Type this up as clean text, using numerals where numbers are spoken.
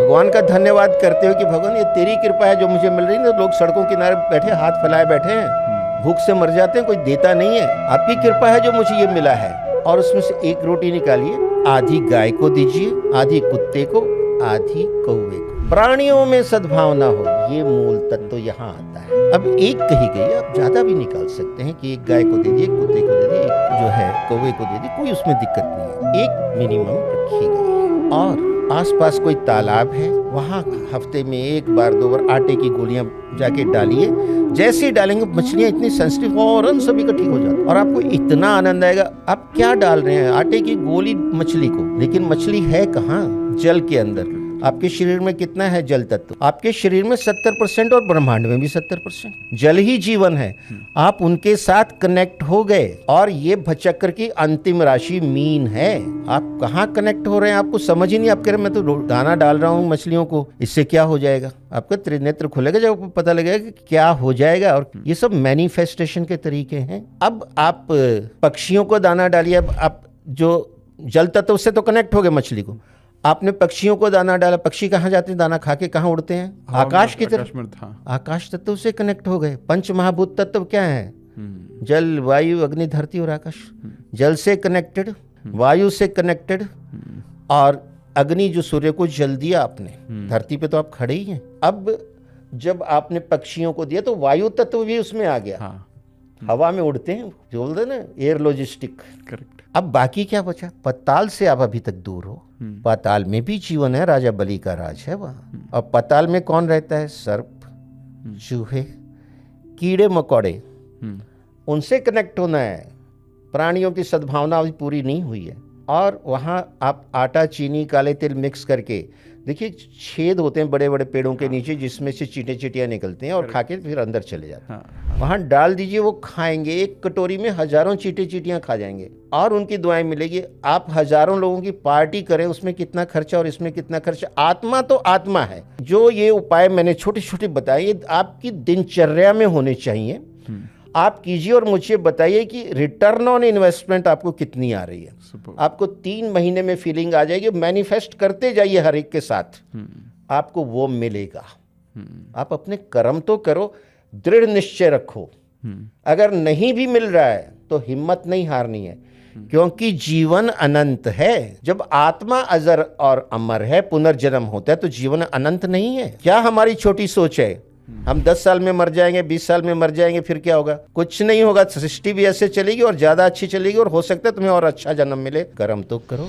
भगवान का धन्यवाद करते हो कि भगवान ये तेरी कृपा है जो मुझे मिल रही है। तो लोग सड़कों किनारे बैठे हाथ फैलाए बैठे हैं, भूख से मर जाते हैं, कोई देता नहीं है। आपकी कृपा है जो मुझे ये मिला है। और उसमें से एक रोटी निकालिए, आधी गाय को दीजिए, आधी कुत्ते को, आधी कौवे को। प्राणियों में सद्भावना हो, ये मूल तत्व तो यहाँ आता है। अब एक कही गई, आप ज्यादा भी निकाल सकते हैं कि एक गाय को दे दिए, कुत्ते को दे दिए, एक जो है कौवे को दे दिए, कोई उसमें दिक्कत नहीं है। एक मिनिमम रखी गई है। और आसपास कोई तालाब है, वहाँ हफ्ते में एक बार 2 बार आटे की गोलियां जाके डालिए। जैसे ही डालेंगे मछलियां इतनी सेंसिटिव फौरन सभी का ठीक हो जाता है और आपको इतना आनंद आएगा। आप क्या डाल रहे हैं? आटे की गोली मछली को, लेकिन मछली है कहाँ? जल के अंदर। आपके शरीर में कितना है जल तत्व? आपके शरीर में 70% और ब्रह्मांड में भी 70% जल ही जीवन है। आप उनके साथ कनेक्ट हो गए और ये भचक्र की अंतिम राशि मीन है। आप कहाँ कनेक्ट हो रहे हैं आपको समझ ही नहीं। आप कह रहे हैं मैं तो दाना डाल रहा हूँ मछलियों को, इससे क्या हो जाएगा? आपका त्रिनेत्र खुलेगा जब आपको पता लगेगा कि क्या हो जाएगा। और ये सब मैनिफेस्टेशन के तरीके हैं। अब आप पक्षियों को दाना डालिए। अब आप जो जल तत्व से तो कनेक्ट हो गए मछली को, आपने पक्षियों को दाना डाला। पक्षी कहाँ जाते हैं? दाना खा के कहाँ उड़ते हैं? आकाश की तरफ। आकाश तत्व से कनेक्ट हो गए। पंच महाभूत तत्व क्या है? जल, वायु, अग्नि, धरती और आकाश। जल से कनेक्टेड, वायु से कनेक्टेड, और अग्नि जो सूर्य को जल दिया आपने, धरती पे तो आप खड़े ही हैं। अब जब आपने पक्षियों को दिया तो वायु तत्व भी उसमें आ गया। हवा में उड़ते हैं, जो बोलते हैं ना एयर लॉजिस्टिक। करेक्ट। अब बाकी क्या बचा? पाताल से आप अभी तक दूर हो। पाताल में भी जीवन है, राजा बलि का राज है वहाँ। और पाताल में कौन रहता है? सर्प, चूहे, कीड़े मकोड़े। उनसे कनेक्ट होना है। प्राणियों की सद्भावना अभी पूरी नहीं हुई है। और वहाँ आप आटा, चीनी, काले तिल मिक्स करके, देखिए छेद होते हैं बड़े बड़े पेड़ों के नीचे जिसमें से चींटे चींटियाँ निकलते हैं और खा के फिर अंदर चले जाते हैं। वहाँ डाल दीजिए, वो खाएंगे। एक कटोरी में हजारों चींटे चींटियाँ खा जाएंगे और उनकी दुआएं मिलेगी। आप हजारों लोगों की पार्टी करें, उसमें कितना खर्चा और इसमें कितना खर्चा। आत्मा तो आत्मा है। जो ये उपाय मैंने छोटे छोटे बताए, ये आपकी दिनचर्या में होने चाहिए। आप कीजिए और मुझे बताइए कि रिटर्न ऑन इन्वेस्टमेंट आपको कितनी आ रही है। आपको 3 महीने में फीलिंग आ जाएगी। मैनिफेस्ट करते जाइए हर एक के साथ, आपको वो मिलेगा। आप अपने कर्म तो करो, दृढ़ निश्चय रखो। अगर नहीं भी मिल रहा है तो हिम्मत नहीं हारनी है, क्योंकि जीवन अनंत है। जब आत्मा अजर और अमर है, पुनर्जन्म होता है, तो जीवन अनंत नहीं है। क्या हमारी छोटी सोच है? हम 10 साल में मर जाएंगे, 20 साल में मर जाएंगे, फिर क्या होगा? कुछ नहीं होगा। सृष्टि भी ऐसे चलेगी और ज्यादा अच्छी चलेगी और हो सकता है तुम्हें और अच्छा जन्म मिले। कर्म तो करो।